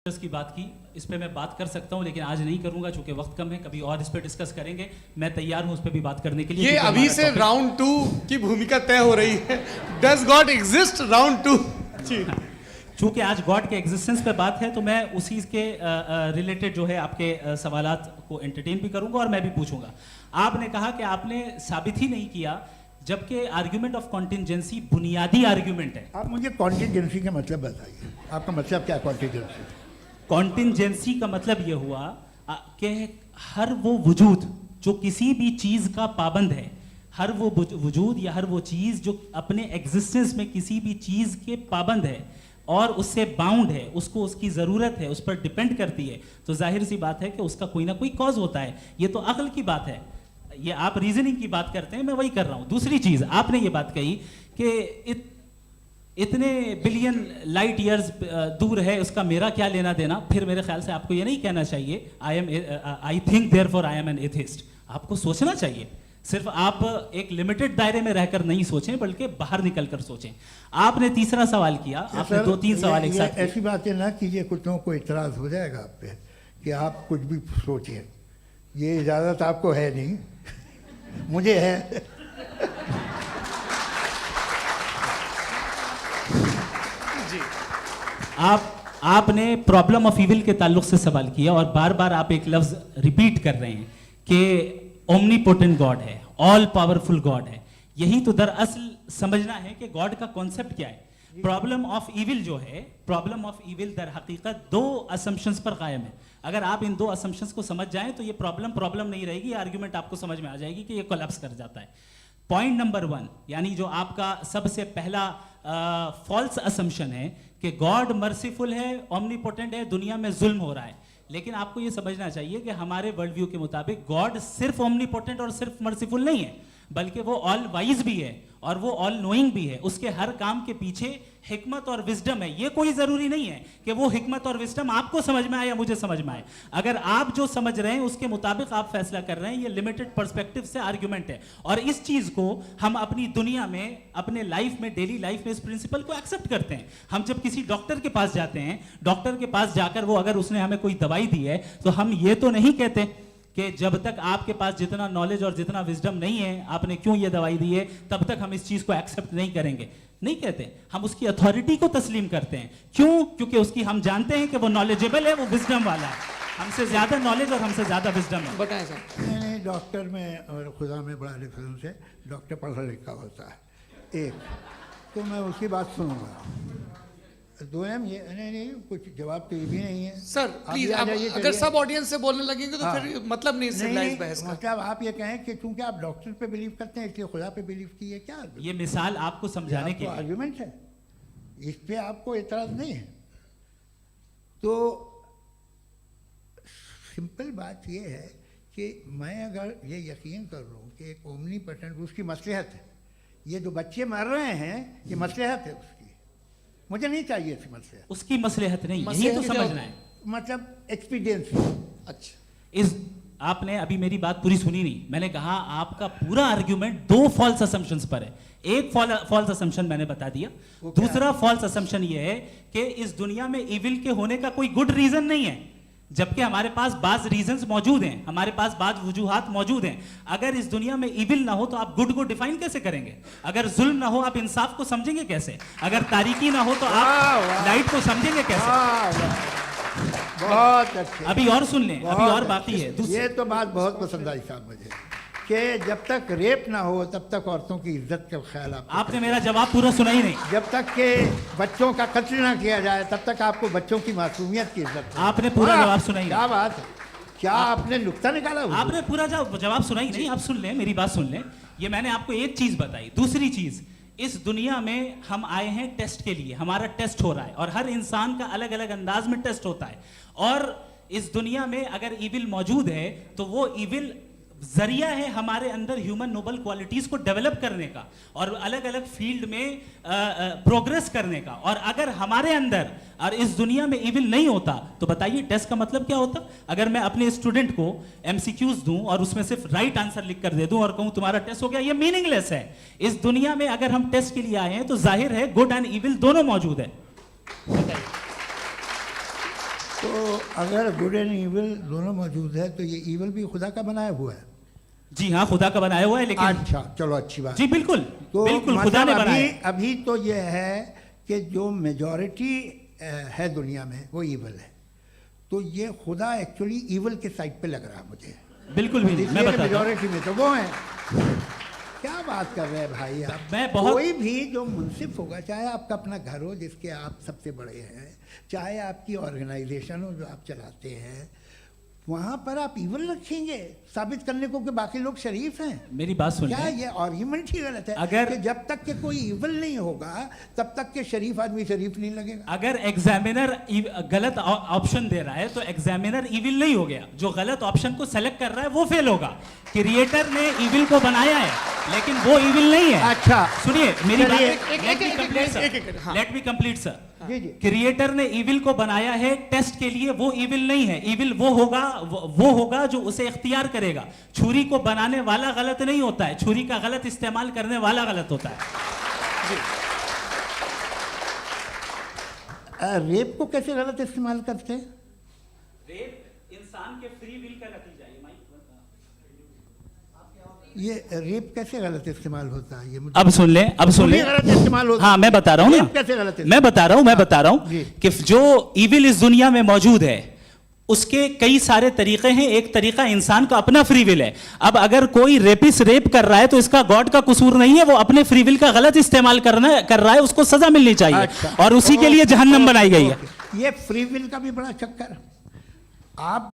की बात की, इस पे मैं बात कर सकता हूं लेकिन आज नहीं करूंगा चूंकि वक्त कम है, कभी और इस पे डिस्कस करेंगे। मैं तैयार हूं उस पे भी बात करने के लिए। ये अभी से राउंड 2 की भूमिका तय हो रही है। Does God exist round 2। चूंकि आज गॉड के एग्जिस्टेंस पे बात है तो मैं उसी के रिलेटेड जो है आपके सवालात को एंटरटेन भी करूंगा और मैं भी पूछूंगा। आपने कहा कि आपने साबित ही नहीं किया, जबकि आर्ग्यूमेंट ऑफ कॉन्टिजेंसी बुनियादी आर्ग्यूमेंट है। आप मुझे कॉन्टिजेंसी का मतलब बताइए, आपका मतलब क्या कॉन्टिजेंसी? कॉन्टिजेंसी का मतलब यह हुआ कि हर वो वजूद जो किसी भी चीज का पाबंद है, हर वो वजूद या हर वो चीज जो अपने एग्जिस्टेंस में किसी भी चीज के पाबंद है और उससे बाउंड है, उसको उसकी ज़रूरत है, उस पर डिपेंड करती है, तो जाहिर सी बात है कि उसका कोई ना कोई कॉज होता है। ये तो अक्ल की बात है, ये आप रीजनिंग की बात करते हैं, मैं वही कर रहा हूँ। दूसरी चीज़ आपने ये बात कही कि इतने बिलियन लाइट ईयर्स दूर है, उसका मेरा क्या लेना देना। फिर मेरे ख्याल से आपको ये नहीं कहना चाहिए I think therefore I am an atheist. आपको सोचना चाहिए, सिर्फ आप एक लिमिटेड दायरे में रहकर नहीं सोचें बल्कि बाहर निकलकर सोचें। आपने तीसरा सवाल किया, आपने दो तीन सवाल एक साथ। ऐसी बातें ना कीजिए, कुछ लोगों को इतराज हो जाएगा आप पे कि आप कुछ भी सोचें। ये इजाज़त आपको है नहीं, मुझे है। आपने प्रॉब्लम ऑफ इविल के ताल्लुक से सवाल किया और बार बार आप एक लफ्ज रिपीट कर रहे हैं कि ओमनीपोटेंट गॉड है, ऑल पावरफुल गॉड है। यही तो दरअसल समझना है कि गॉड का कॉन्सेप्ट क्या है। प्रॉब्लम ऑफ इविल जो है, प्रॉब्लम ऑफ इविल दर हकीकत दो असम्पशंस पर कायम है। अगर आप इन दो असम्पशंस को समझ जाएं तो ये प्रॉब्लम नहीं रहेगी, आर्ग्यूमेंट आपको समझ में आ जाएगी कि ये कोलैप्स कर जाता है। पॉइंट नंबर 1, यानी जो आपका सबसे पहला फॉल्स असम्पशन है कि गॉड मर्सीफुल है, ओमनीपोटेंट है, दुनिया में जुल्म हो रहा है। लेकिन आपको यह समझना चाहिए कि हमारे वर्ल्ड व्यू के मुताबिक गॉड सिर्फ ओमनीपोटेंट और सिर्फ मर्सीफुल नहीं है, बल्कि वो ऑल वाइज भी है और वो ऑल नोइंग भी है। उसके हर काम के पीछे हिकमत और विजडम है। ये कोई जरूरी नहीं है कि वो हिकमत और विजडम आपको समझ में आए या मुझे समझ में आए। अगर आप जो समझ रहे हैं उसके मुताबिक आप फैसला कर रहे हैं, ये लिमिटेड पर्सपेक्टिव से आर्ग्यूमेंट है। और इस चीज को हम अपनी दुनिया में, अपने लाइफ में, डेली लाइफ में इस प्रिंसिपल को एक्सेप्ट करते हैं। हम जब किसी डॉक्टर के पास जाते हैं, डॉक्टर के पास जाकर वो अगर उसने हमें कोई दवाई दी है तो हम ये तो नहीं कहते कि जब तक आपके पास जितना नॉलेज और जितना विजडम नहीं है, आपने क्यों ये दवाई दी है, तब तक हम इस चीज को एक्सेप्ट नहीं करेंगे। नहीं कहते, हम उसकी अथॉरिटी को तस्लीम करते हैं। क्यों? क्योंकि उसकी हम जानते हैं कि वो नॉलेजेबल है, वो विजडम वाला है, हमसे ज्यादा नॉलेज और हमसे ज्यादा विजडम है। बताएं सर। नहीं, डॉक्टर में और खुदा में बड़ा डिफरेंस है। डॉक्टर पढ़ा लिखा होता है एक, तो मैं उसकी बात सुनूंगा। दोनों ये नहीं, कुछ जवाब तो ये भी नहीं है सर। प्लीज अगर सब ऑडियंस से बोलने लगेंगे तो फिर मतलब नहीं सिविलाइज्ड बहस का। मतलब आप ये कहें कि चूंकि आप डॉक्टर पे बिलीव करते हैं इसलिए खुदा पे बिलीव किए, क्या ये मिसाल आपको समझाने के लिए आर्गुमेंट है, इस पे आपको एतराज नहीं है। तो सिंपल बात ये है कि मैं अगर ये यकीन कर लूँ कि एक ओमनीपोटेंट, उसकी मसलहत है, ये जो बच्चे मर रहे हैं ये मसलहत है उसकी, मुझे नहीं चाहिए थी मसलहत। उसकी मसलहत नहीं, यही तो समझना है, मतलब एक्सपीडियंस। अच्छा, इस आपने अभी मेरी बात पूरी सुनी नहीं। मैंने कहा आपका पूरा आर्ग्यूमेंट दो फॉल्स असम्पशंस पर है। एक फॉल्स असम्पशन मैंने बता दिया, दूसरा फॉल्स असम्पशन ये है कि इस दुनिया में इविल के होने का कोई गुड रीजन नहीं है, जबकि हमारे पास बाज रीजंस मौजूद हैं, हमारे पास बाज वजूहात मौजूद हैं। अगर इस दुनिया में इविल ना हो तो आप गुड को डिफाइन कैसे करेंगे? अगर जुल्म ना हो आप इंसाफ को समझेंगे कैसे? अगर तारीकी ना हो तो आप लाइट को समझेंगे कैसे? बहुत अच्छे। अभी और सुन लें, अभी और बाकी है। ये तो बात बहुत पसंद आई साहब मुझे कि जब तक रेप ना हो तब तक औरतों की इज्जत का ख्याल आपने मेरा जवाब पूरा सुना ही नहीं। जब तक के बच्चों का कत्ल ना किया जाए तब तक आपको बच्चों की मासूमियत की इज्जत। आपने पूरा जवाब सुना ही नहीं। क्या बात है, क्या आपने नुक्ता निकाला? आपने पूरा जवाब सुना ही नहीं। आप सुन लें, मेरी बात सुन लें। ये मैंने आपको एक चीज बताई। दूसरी चीज, इस दुनिया में हम आए हैं टेस्ट के लिए, हमारा टेस्ट हो रहा है और हर इंसान का अलग अलग अंदाज में टेस्ट होता है। और इस दुनिया में अगर इविल मौजूद है तो वो इविल जरिया है हमारे अंदर ह्यूमन नोबल क्वालिटीज को डेवलप करने का और अलग अलग फील्ड में प्रोग्रेस करने का। और अगर हमारे अंदर और इस दुनिया में इविल नहीं होता तो बताइए टेस्ट का मतलब क्या होता? अगर मैं अपने स्टूडेंट को एमसीक्यूज दूं और उसमें सिर्फ राइट आंसर लिख कर दे दूं और कहूं तुम्हारा टेस्ट हो गया, ये मीनिंगलेस है। इस दुनिया में अगर हम टेस्ट के लिए आए हैं तो जाहिर है गुड एंड इविल दोनों मौजूद है। तो अगर गुड एंड ईविल दोनों मौजूद है तो ये ईविल भी खुदा का बनाया हुआ है। जी हाँ, खुदा का बनाया हुआ है, लेकिन अच्छा, चलो अच्छी बात। जी बिल्कुल, तो बिल्कुल खुदा ने मतलब बनाया है। अभी तो ये है कि जो मेजॉरिटी है दुनिया में वो ईविल है, तो ये खुदा एक्चुअली ईविल के साइड पे लग रहा है मुझे। बिल्कुल भी नहीं, मैं बताता हूँ। मेजॉरिटी में तो वो है। क्या बात कर रहे हैं भाई आप। मैं बहुत कोई भी जो मुंसिफ होगा, चाहे आपका अपना घर हो जिसके आप सबसे बड़े हैं, चाहे आपकी ऑर्गेनाइजेशन हो जो आप चलाते हैं, वहाँ पर आप ईविल रखेंगे साबित करने को कि बाकी लोग शरीफ हैं। मेरी बात सुनिए। क्या ये आर्ग्यूमेंट ही गलत है? अगर कि जब तक के कोई ईविल नहीं होगा तब तक के शरीफ आदमी शरीफ नहीं लगेगा। अगर एग्जामिनर गलत ऑप्शन दे रहा है तो एग्जामिनर ईविल नहीं हो गया, जो गलत ऑप्शन को सेलेक्ट कर रहा है वो फेल होगा। क्रिएटर ने ईविल को बनाया है लेकिन वो ईविल नहीं है। अच्छा सुनिए मेरी बात, एक- लेट मी कंप्लीट सर। जी जी। क्रिएटर ने ईविल को बनाया है टेस्ट के लिए, वो ईविल नहीं है। ईविल वो होगा जो उसे इख्तियार करेगा। छुरी को बनाने वाला गलत नहीं होता है, छुरी का गलत इस्तेमाल करने वाला गलत होता है। रेप को कैसे गलत इस्तेमाल करते हैं? रेप इंसान के फ्री विल का नतीजा है। ये रेप कैसे गलत इस्तेमाल होता है? ये मुझे अब सुन लें, अब सुन लें। गलत इस्तेमाल होता है। हाँ मैं बता रहा हूँ ना, रेप कैसे गलत इस्तेमाल? मैं बता रहा हूँ जी। कि जो ईविल इस दुनिया में मौजूद है उसके कई सारे तरीके हैं। एक तरीका इंसान का अपना फ्री विल है। अब अगर कोई रेपिस्ट रेप कर रहा है तो इसका गॉड का कसूर नहीं है, वो अपने फ्री विल का गलत इस्तेमाल कर रहा है, उसको सजा मिलनी चाहिए। अच्छा। और उसी के लिए जहन्नम बनाई गई है। ये फ्री विल का भी बड़ा चक्कर। आप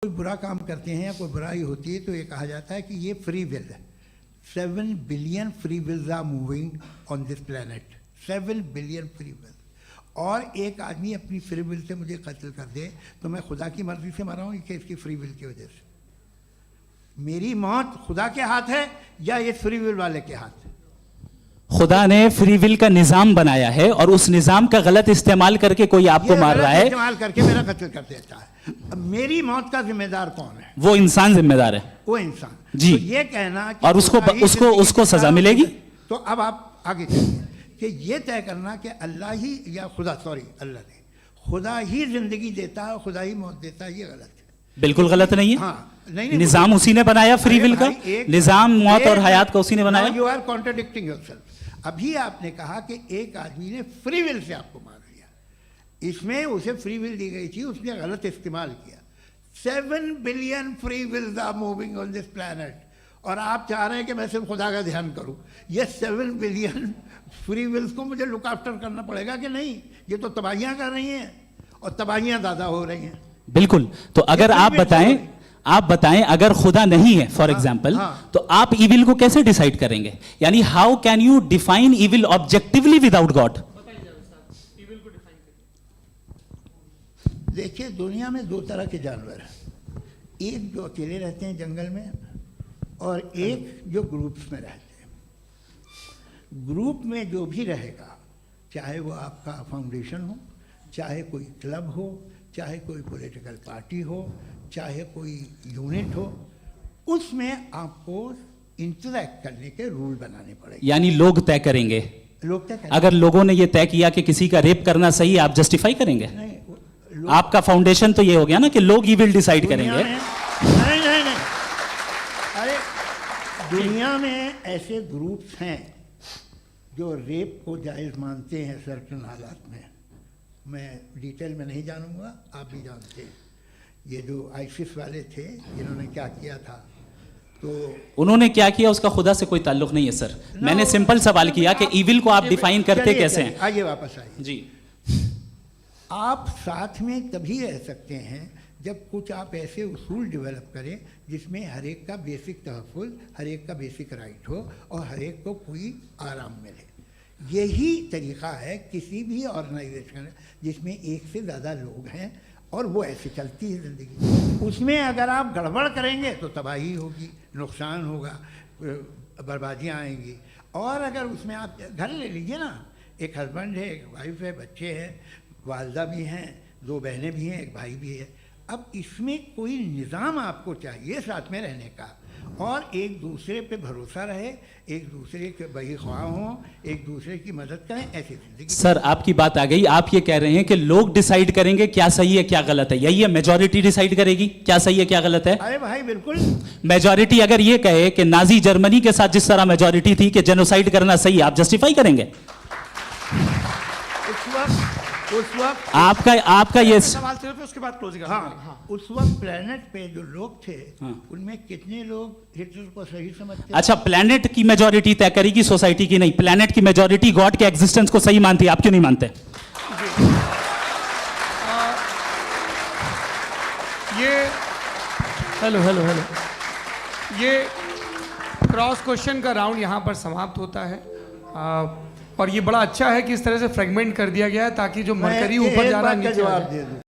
कोई बुरा काम करते हैं या कोई बुराई होती है तो ये कहा जाता है कि ये फ्री विल है। 7 billion free wills are moving on this planet. 7 billion free will. और एक आदमी अपनी फ्री विल से मुझे कत्ल कर दे तो मैं खुदा की मर्जी से मरा हूँ कि इसकी फ्री विल की वजह से? मेरी मौत खुदा के हाथ है या ये फ्री विल वाले के हाथ है? खुदा ने फ्री विल का निजाम बनाया है और उस निजाम का गलत इस्तेमाल करके कोई आपको मार रहा है, इस्तेमाल करके मेरा कत्ल कर देता है। अब मेरी मौत का जिम्मेदार कौन है? वो इंसान जिम्मेदार है। वो इंसान। जी। तो ये कहना कि और उसको सजा मिलेगी। तो अब आप आगे चलिए कि ये तय करना कि अल्लाह ही या खुदा, सॉरी अल्लाह ने, खुदा ही जिंदगी देता है, खुदा ही मौत देता है, ये गलत है। बिल्कुल गलत नहीं है। हाँ, नहीं, निजाम उसी ने बनाया फ्री विल का। निजाम मौत और हयात का उसी ने बनाया। You are contradicting yourself. अभी आपने कहा कि एक आदमी ने फ्री विल से आपको मार दिया, इसमें उसे फ्री विल दी गई थी, उसने गलत इस्तेमाल किया। 7 billion free wills are moving on this planet और आप चाह रहे हैं कि मैं सिर्फ खुदा का ध्यान करूं। ये 7 बिलियन फ्री विल्स को मुझे लुक आफ्टर करना पड़ेगा कि नहीं? ये तो तबाहियां कर रही हैं और तबाहियां ज़्यादा हो रही हैं। बिल्कुल। तो अगर आप बताएं अगर खुदा नहीं है फॉर एग्जाम्पल, तो आप इविल को कैसे डिसाइड करेंगे? यानी how can you define evil objectively without God? देखिए, दुनिया में 2 तरह के जानवर हैं। एक जो अकेले रहते हैं जंगल में और एक जो ग्रुप्स में रहते हैं। ग्रुप में जो भी रहेगा, चाहे वो आपका फाउंडेशन हो, चाहे कोई क्लब हो, चाहे कोई पॉलिटिकल पार्टी हो, चाहे कोई यूनिट हो, उसमें आपको इंटरैक्ट करने के रूल बनाने पड़ेंगे। यानी लोग तय करेंगे। लोग तय करेंगे। अगर लोगों ने ये तय किया कि किसी का रेप करना सही है, आप जस्टिफाई करेंगे? नहीं, आपका फाउंडेशन तो ये हो गया ना कि लोग इविल डिसाइड करेंगे। नहीं, अरे दुनिया में ऐसे ग्रुप्स हैं जो रेप को जायज़ मानते हैं सर्टेन हालात में। मैं डिटेल में नहीं जानूंगा, आप भी जानते हैं। ये जो आईसिस वाले थे, इन्होंने क्या किया था, तो उन्होंने क्या किया उसका खुदा से कोई ताल्लुक नहीं है सर। मैंने सिंपल सवाल किया कि इविल को आप डिफाइन करते कैसे हैं? आइए वापस आइए जी। आप साथ में तभी रह सकते हैं जब कुछ आप ऐसे उसूल डेवलप करें जिसमें हर एक का बेसिक तहफ़्फ़ुज़, हर एक का बेसिक राइट हो और हर एक को कोई आराम मिले। यही तरीक़ा है किसी भी ऑर्गेनाइजेशन जिसमें एक से ज़्यादा लोग हैं और वो ऐसे चलती है ज़िंदगी। उसमें अगर आप गड़बड़ करेंगे तो तबाही होगी, नुकसान होगा, बर्बादियाँ आएंगी। और अगर उसमें आप घर ले लीजिए ना, एक हस्बैंड है, एक वाइफ है, बच्चे हैं, वालदा भी हैं, 2 बहनें भी हैं, एक भाई भी है। अब इसमें कोई निज़ाम आपको चाहिए साथ में रहने का। और एक दूसरे पे भरोसा रहे, एक दूसरे के बहीख्वाह हों, एक दूसरे की मदद करें, ऐसी जिंदगी। सर आपकी बात आ गई, आप ये कह रहे हैं कि लोग डिसाइड करेंगे क्या सही है क्या गलत है, यही है मेजॉरिटी डिसाइड करेगी क्या सही है क्या गलत है? अरे भाई बिल्कुल। मेजॉरिटी अगर ये कहे कि नाजी जर्मनी के साथ जिस तरह मेजॉरिटी थी कि जेनोसाइड करना सही है, आप जस्टिफाई करेंगे? उस वक्त आपका ये सवाल सिर्फ उसके बाद क्लोजिंग। हाँ, उस वक्त प्लेनेट पे जो लोग थे, हाँ। उनमें कितने लोग हिटलर को सही समझते? अच्छा, प्लेनेट की मेजॉरिटी तय करेगी सोसाइटी की नहीं, प्लेनेट की मेजॉरिटी गॉड के एग्जिस्टेंस को सही मानती है, आप क्यों नहीं मानते? ये हेलो ये क्रॉस क्वेश्चन का राउंड यहाँ पर समाप्त होता है। और ये बड़ा अच्छा है कि इस तरह से फ्रेगमेंट कर दिया गया है ताकि जो मरकरी ऊपर जा रहा है नीचे आ जाए। जवाब दे दूं।